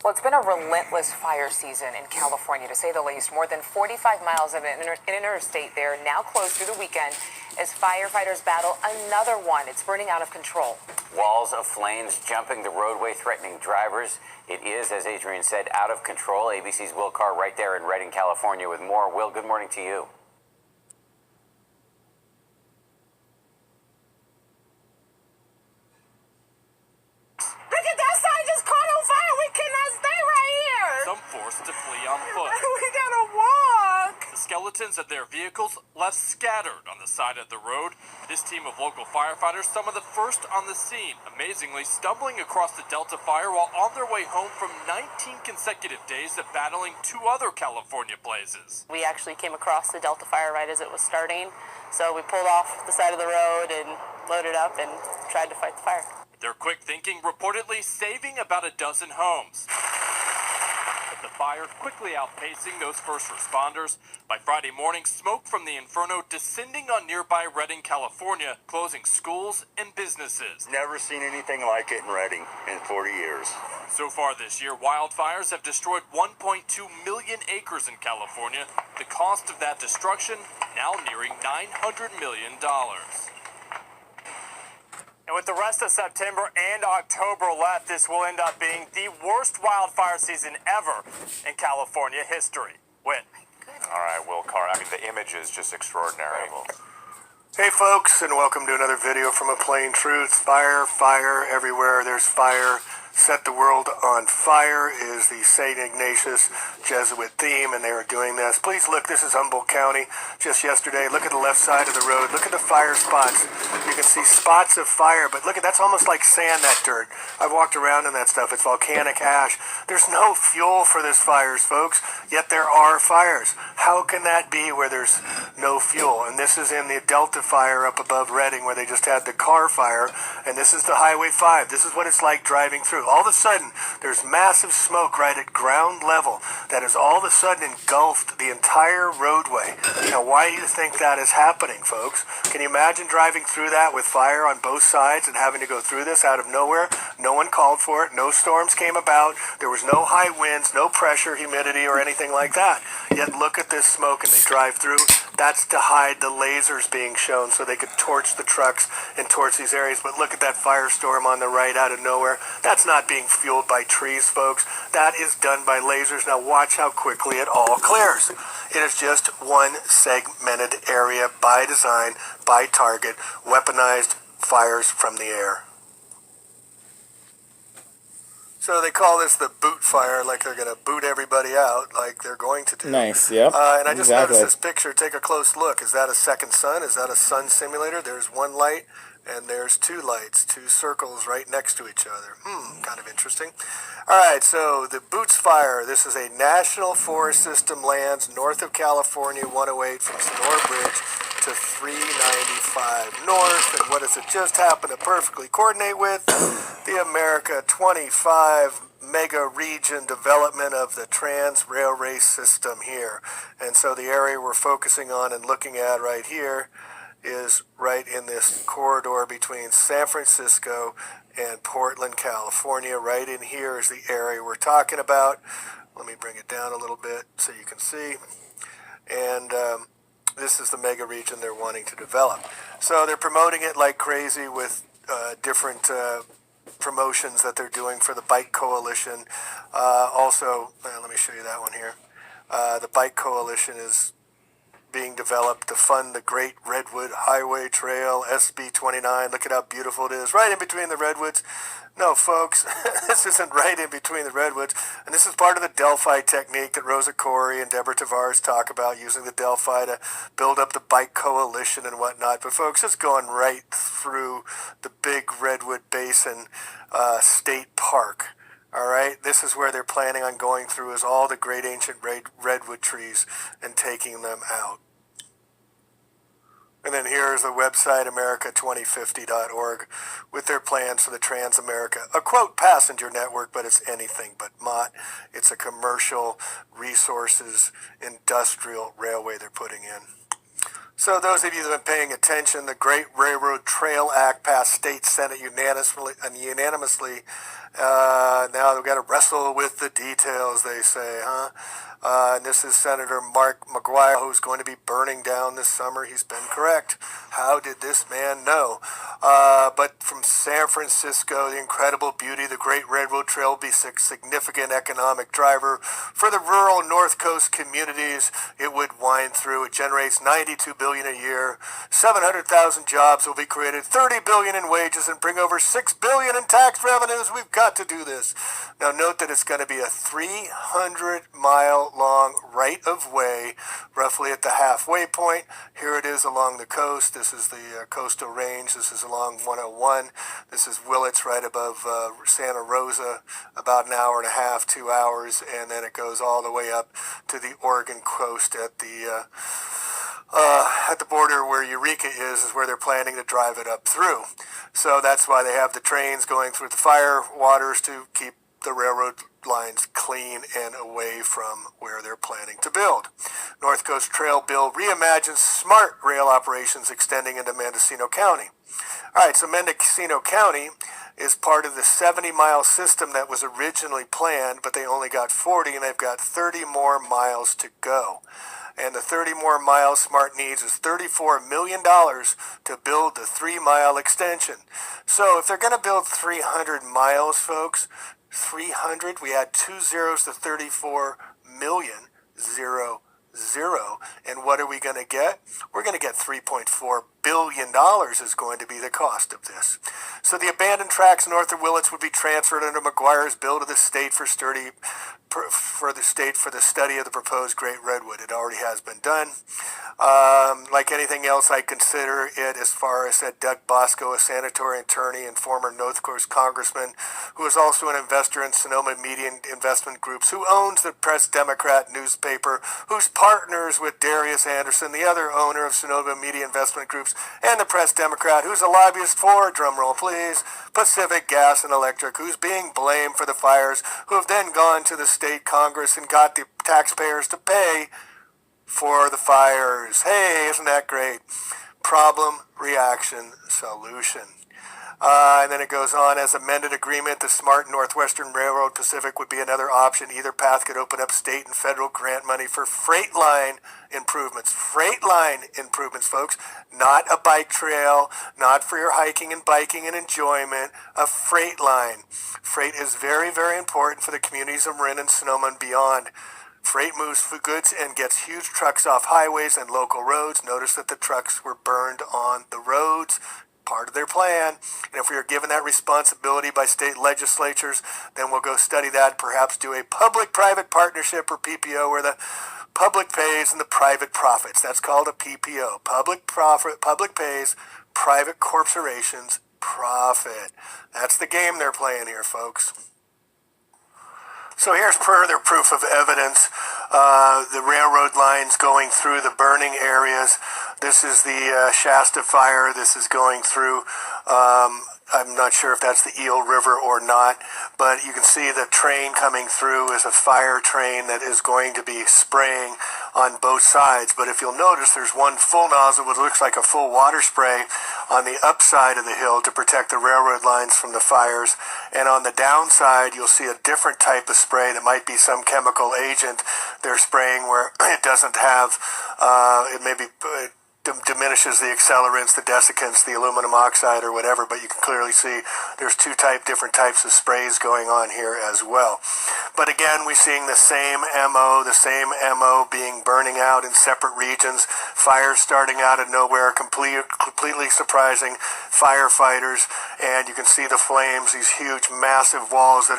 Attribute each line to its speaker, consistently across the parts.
Speaker 1: Well, it's been a relentless fire season in California, to say the least. More than 45 miles of an interstate there now closed through the weekend as firefighters battle another one. It's burning out of control.
Speaker 2: Walls of flames jumping the roadway, threatening drivers. It is, as Adrian said, out of control. ABC's Will Carr right there in Redding, California with more. Will, good morning to you.
Speaker 3: Look at that sign just caught on fire. We cannot stay right here.
Speaker 4: Some forced to flee on foot.
Speaker 3: We gotta walk.
Speaker 4: The skeletons of their vehicles left scattered on the side of the road. This team of local firefighters, some of the first on the scene, amazingly stumbling across the Delta fire while on their way home from 19 consecutive days of battling two other California blazes.
Speaker 5: We actually came across the Delta fire right as it was starting, so we pulled off the side of the road and loaded up and tried to fight the fire.
Speaker 4: Their quick thinking reportedly saving about a dozen homes. But the fire quickly outpacing those first responders. By Friday morning, smoke from the inferno descending on nearby Redding, California, closing schools and businesses.
Speaker 6: Never seen anything like it in Redding in 40 years.
Speaker 4: So far this year, wildfires have destroyed 1.2 million acres in California. The cost of that destruction now nearing $900 million. And with the rest of September and October left, this will end up being the worst wildfire season ever in California history. Whit.
Speaker 7: All right, Will Carr. I mean, the image is just extraordinary.
Speaker 8: Hey folks, and welcome to another video from A Plain Truth. Fire, fire, everywhere there's fire. Set the world on fire is the St. Ignatius Jesuit theme, and they are doing this. Please look, this is Humboldt County. Just yesterday, look at the left side of the road. Look at the fire spots. You can see spots of fire, but look at that's almost like sand, that dirt. I've walked around in that stuff. It's volcanic ash. There's no fuel for this fires, folks, yet there are fires. How can that be where there's no fuel? And this is in the Delta fire up above Redding, where they just had the car fire, and this is the Highway 5. This is what it's like driving through. All of a sudden, there's massive smoke right at ground level that has all of a sudden engulfed the entire roadway. Now, why do you think that is happening, folks? Can you imagine driving through that with fire on both sides and having to go through this out of nowhere? No one called for it. No storms came about. There was no high winds, no pressure, humidity, or anything like that. Yet look at this smoke, and they drive through. That's to hide the lasers being shown so they could torch the trucks and torch these areas. But look at that firestorm on the right out of nowhere. That's not being fueled by trees, folks. That is done by lasers. Now watch how quickly it all clears. It is just one segmented area by design, by target, weaponized fires from the air. So they call this the boot fire, like they're going to boot everybody out, like they're going to do.
Speaker 9: Nice, yep.
Speaker 8: And I just noticed this picture. Take a close look. Is that a second sun? Is that a sun simulator? There's one light, and there's two lights, two circles right next to each other. Kind of interesting. All right, so the Boots Fire. This is a National Forest System lands north of California 108 from Sonora Bridge to 395 north. And what does it just happen to perfectly coordinate with? The America 25 mega region development of the Trans Railway System here. And so the area we're focusing on and looking at right here is right in this corridor between San Francisco and Portland, California. Right in here is the area we're talking about. Let me bring it down a little bit so you can see. And this is the mega region they're wanting to develop. So they're promoting it like crazy with different promotions that they're doing for the Bike Coalition. Also, let me show you that one here. The Bike Coalition is being developed to fund the Great Redwood Highway Trail, SB 29. Look at how beautiful it is, right in between the redwoods. No, folks, this isn't right in between the redwoods. And this is part of the Delphi technique that Rosa Corey and Deborah Tavares talk about, using the Delphi to build up the Bike Coalition and whatnot. But folks, it's going right through the big Redwood Basin State Park. All right, this is where they're planning on going through, is all the great ancient redwood trees and taking them out. And then here is the website, America2050.org, with their plans for the Transamerica, a quote passenger network, but it's anything but MOT. It's a commercial resources industrial railway they're putting in. So those of you that have been paying attention, the Great Railroad Trail Act passed state senate unanimously. Now we've got to wrestle with the details, they say, huh? And this is Senator Mark McGuire, who's going to be burning down this summer. He's been correct. How did this man know? But from San Francisco, the incredible beauty, the Great Railroad Trail will be a significant economic driver for the rural North Coast communities it would wind through. It generates $92 billion a year, 700,000 jobs will be created, $30 billion in wages, and bring over $6 billion in tax revenues. We've got to do this. Now note that it's going to be a 300-mile-long right-of-way, roughly at the halfway point. Here it is along the coast. This is the coastal range. This is along 101. This is Willits right above Santa Rosa, about an hour and a half, 2 hours, and then it goes all the way up to the Oregon coast at the border where Eureka is where they're planning to drive it up through. So that's why they have the trains going through the fire waters to keep the railroad lines clean and away from where they're planning to build. North Coast Trail Bill reimagines smart rail operations extending into Mendocino County. All right, so Mendocino County is part of the 70-mile system that was originally planned, but they only got 40, and they've got 30 more miles to go. And the 30 more miles SMART needs is $34 million to build the 3-mile extension. So if they're going to build 300 miles, folks, 300, we add 2 zeros to 34 million, 0, 0. And what are we going to get? We're going to get $3.4 billion is going to be the cost of this. So the abandoned tracks north of Willits would be transferred under McGuire's bill to the state for the study of the proposed Great Redwood. It already has been done. Like anything else, I consider it, as far as said Doug Bosco, a sanitary attorney and former North Coast congressman, who is also an investor in Sonoma Media Investment Groups, who owns the Press Democrat newspaper, who's partners with Darius Anderson, the other owner of Sonoma Media Investment Groups, and the Press Democrat, who's a lobbyist for, drumroll please, Pacific Gas and Electric, who's being blamed for the fires, who have then gone to the state Congress and got the taxpayers to pay for the fires. Hey, isn't that great? Problem, reaction, solution. And then it goes on, as amended agreement, the Smart Northwestern Railroad Pacific would be another option. Either path could open up state and federal grant money for freight line improvements. Freight line improvements, folks. Not a bike trail, not for your hiking and biking and enjoyment. A freight line. Freight is very, very important for the communities of Marin and Sonoma and beyond. Freight moves for goods and gets huge trucks off highways and local roads. Notice that the trucks were burned on the roads. Part of their plan. And if we are given that responsibility by state legislatures, then we'll go study that, perhaps do a public-private partnership or PPO where the public pays and the private profits. That's called a PPO. Public pays, private corporations profit. That's the game they're playing here, folks. So here's further proof of evidence. The railroad lines going through the burning areas. This is the Shasta fire. This is going through, I'm not sure if that's the Eel River or not, but you can see the train coming through is a fire train that is going to be spraying on both sides. But if you'll notice, there's one full nozzle, which looks like a full water spray on the upside of the hill to protect the railroad lines from the fires. And on the downside, you'll see a different type of spray that might be some chemical agent they're spraying where it doesn't have, it maybe diminishes the accelerants, the desiccants, the aluminum oxide or whatever, but you can clearly see there's different types of sprays going on here as well. But again, we're seeing the same MO being burning out in separate regions, fires starting out of nowhere, completely surprising firefighters, and you can see the flames, these huge massive walls it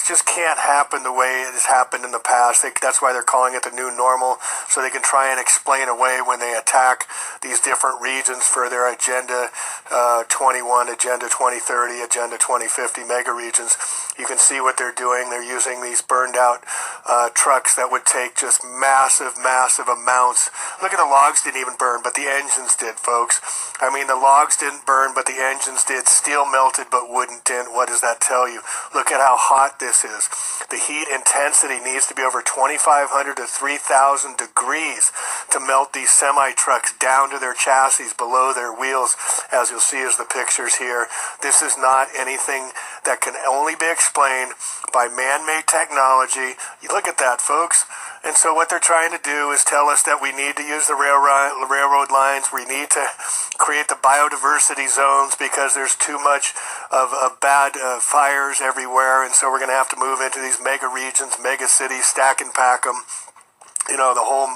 Speaker 8: just can't happen the way it has happened in the past. That's why they're calling it the new normal, so they can try and explain away when they attack these different regions for their Agenda 21, Agenda 2030, Agenda 2050 mega regions. You can see what they're doing. They're using these burned out trucks that would take just massive amounts. Look at the logs didn't even burn, but the engines did, folks. I mean, the logs didn't burn, but the engines did. Steel melted, but wouldn't dent. What does that tell you? Look at how hot this is. The heat intensity needs to be over 2,500 to 3,000 degrees to melt these semi-trucks down to their chassis, below their wheels, as you'll see as the pictures here. This is not anything that can only be explained by man-made technology. You look at that, folks. And so what they're trying to do is tell us that we need to use the railroad lines. We need to create the biodiversity zones because there's too much of bad fires everywhere. And so we're going to have to move into these mega regions, mega cities, stack and pack them. You know, the whole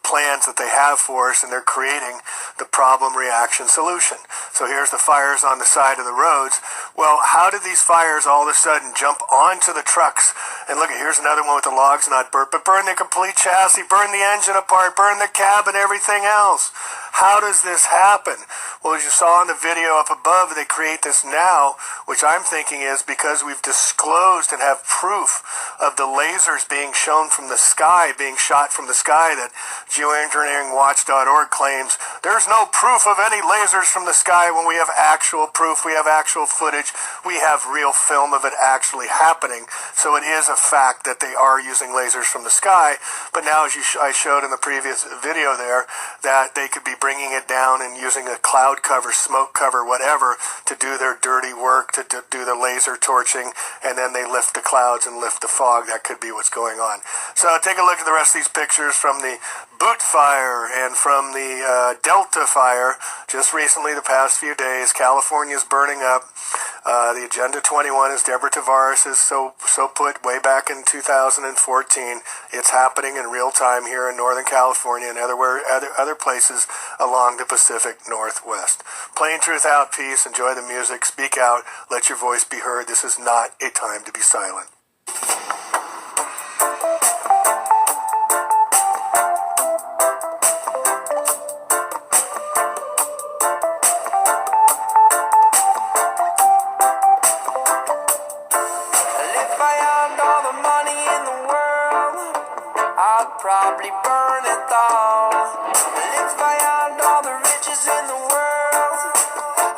Speaker 8: plans that they have for us, and they're creating the problem reaction solution. So here's the fires on the side of the roads. Well, how did these fires all of a sudden jump onto the trucks? And look, here's another one with the logs not burnt, but burn the complete chassis, burn the engine apart, burn the cab and everything else. How does this happen? Well, as you saw in the video up above, they create this now, which I'm thinking is because we've disclosed and have proof of the lasers being shown from the sky, being shot from the sky, that geoengineeringwatch.org claims there's no proof of any lasers from the sky when we have actual proof, we have actual footage, we have real film of it actually happening. So it is a fact that they are using lasers from the sky. But now, as I showed in the previous video there, that they could be bringing it down and using a cloud cover, smoke cover, whatever, to do their dirty work, to do the laser torching, and then they lift the clouds and lift the fog. That could be what's going on. So take a look at the rest of these pictures from the Butte fire and from the Delta fire just recently, the past few days. California's burning up. The Agenda 21, as Deborah Tavares has so put way back in 2014, it's happening in real time here in Northern California and other places along the Pacific Northwest. Plain truth out, peace. Enjoy the music. Speak out. Let your voice be heard. This is not a time to be silent.
Speaker 3: Probably burn it all. If I had all the riches in the world,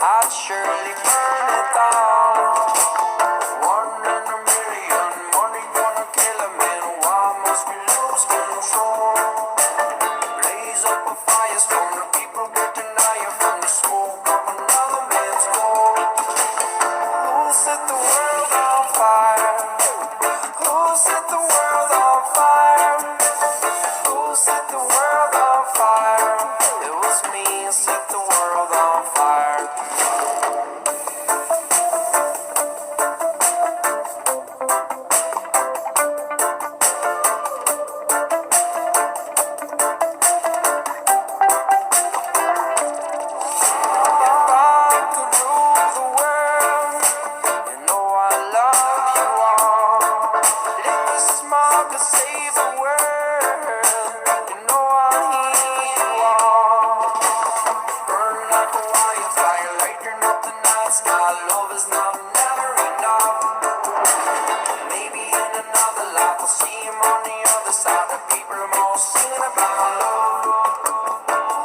Speaker 3: I'd surely burn it all. 1 in a million, money gonna kill a man. Why must we lose control? Blaze up a fire from the people getting higher from the smoke of another man's gold. Who set the world on fire? Who set the world on fire? Who set the world on fire? It was me who set the world on fire. If I could rule the world, you know I love you all. If the small could save the world, you know I'll hear you all. Burn like a wildfire, lighting up the night sky. Love is now never enough. Maybe in another life I'll see him on the other side. The people are all singing about love.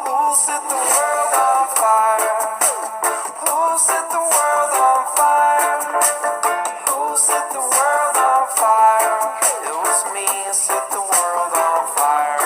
Speaker 3: Who set the world on fire? Who set the world on fire? Who set the world on fire? It was me who set the world on fire.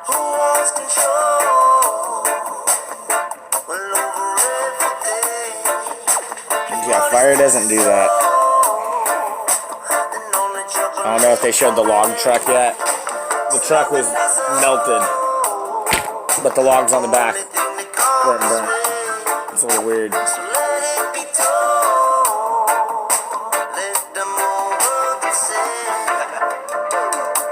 Speaker 3: Who wants control? Well, over everything.
Speaker 9: Yeah, fire doesn't do that. I don't know if they showed the log truck yet. The truck was melted, but the logs on the back weren't burnt. It's a little weird.
Speaker 3: So let it be told. Let them over the sin.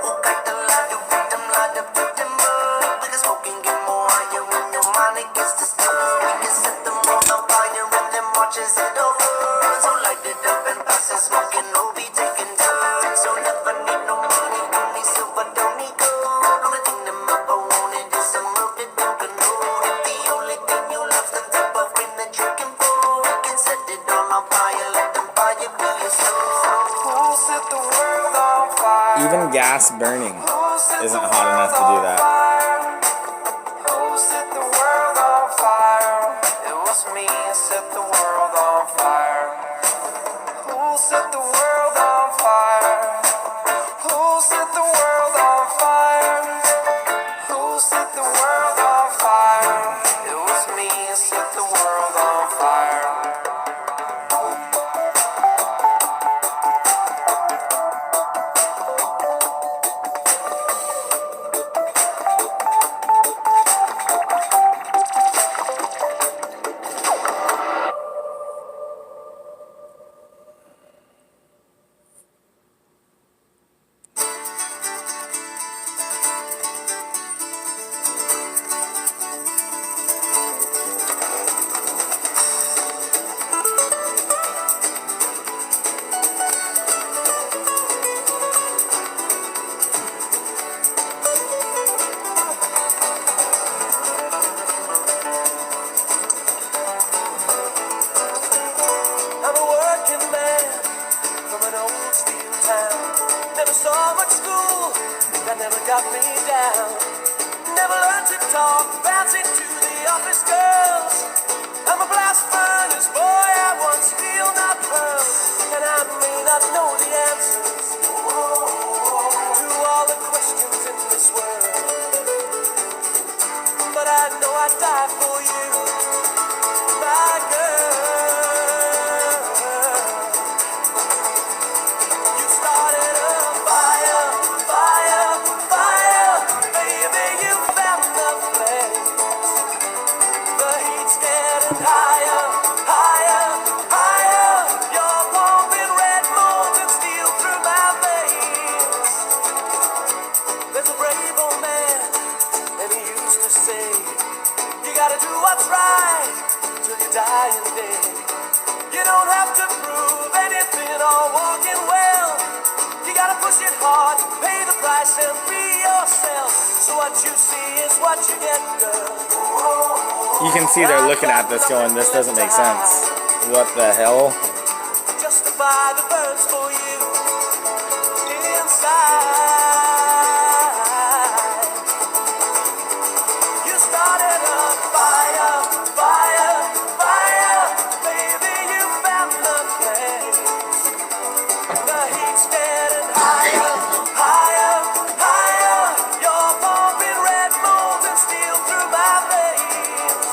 Speaker 3: Who got the light, the victim, light the victim up. We can smoke and get more higher when your mind it gets disturbed. We can set them all on fire and then watch as
Speaker 9: Even gas burning isn't hot enough to do that.
Speaker 3: Who set the world on fire? It was me who set the world on fire. Who set the world on fire? Who set the world on fire? Who set the world on fire? It was me who set the world on fire. I'm a working man from an old steel town. Never saw much school, that never got me down. Never learned to talk, fancy to the office girls. I'm a blast furnace boy, I want steel, not pearl. And I may not know the answers to all the questions in this world, but I know I'd die for you, my girl. You started a fire, fire, fire. Baby, you found the flame. The heat's getting higher, higher, higher. You're pumping red molten steel through my veins. There's a brave old man, and he used to say, you gotta do what's right till you die in day. You don't have to prove anything or walking well. You gotta push it hard, pay the price and be yourself. So what you see is what you get, girl.
Speaker 9: You can see they're looking at this going, this doesn't make sense. What the hell?
Speaker 3: Justify the burns for you inside. You started a fire, fire, fire. Baby, you found the flame. The heat's getting higher, higher, higher. You're pumping red molten steel through my veins.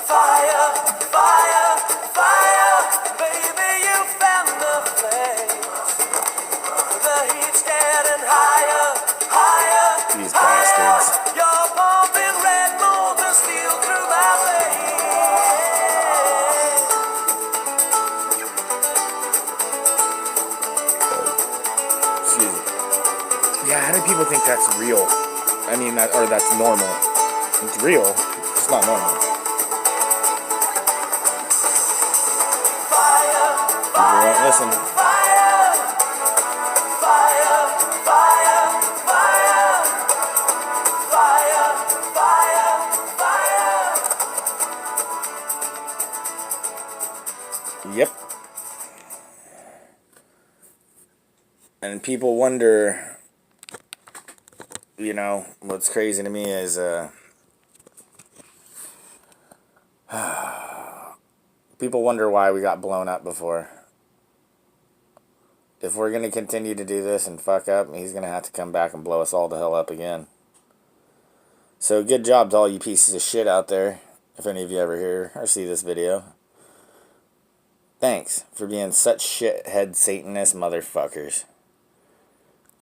Speaker 3: Fire, fire, fire. Baby, you found the flame. The heat's getting higher, higher,
Speaker 9: These
Speaker 3: higher.
Speaker 9: bastards.
Speaker 3: You're pumping red molten steel through my veins.
Speaker 9: Excuse me. Yeah, how do people think that's real? I mean, that's normal. It's real. It's not normal.
Speaker 3: Fire,
Speaker 9: People won't listen.
Speaker 3: fire, fire, fire, fire, fire, fire, fire.
Speaker 9: Yep. And people wonder, you know, what's crazy to me is, people wonder why we got blown up before. If we're going to continue to do this and fuck up, he's going to have to come back and blow us all the hell up again. So good job to all you pieces of shit out there, if any of you ever hear or see this video. Thanks for being such shithead Satanist motherfuckers.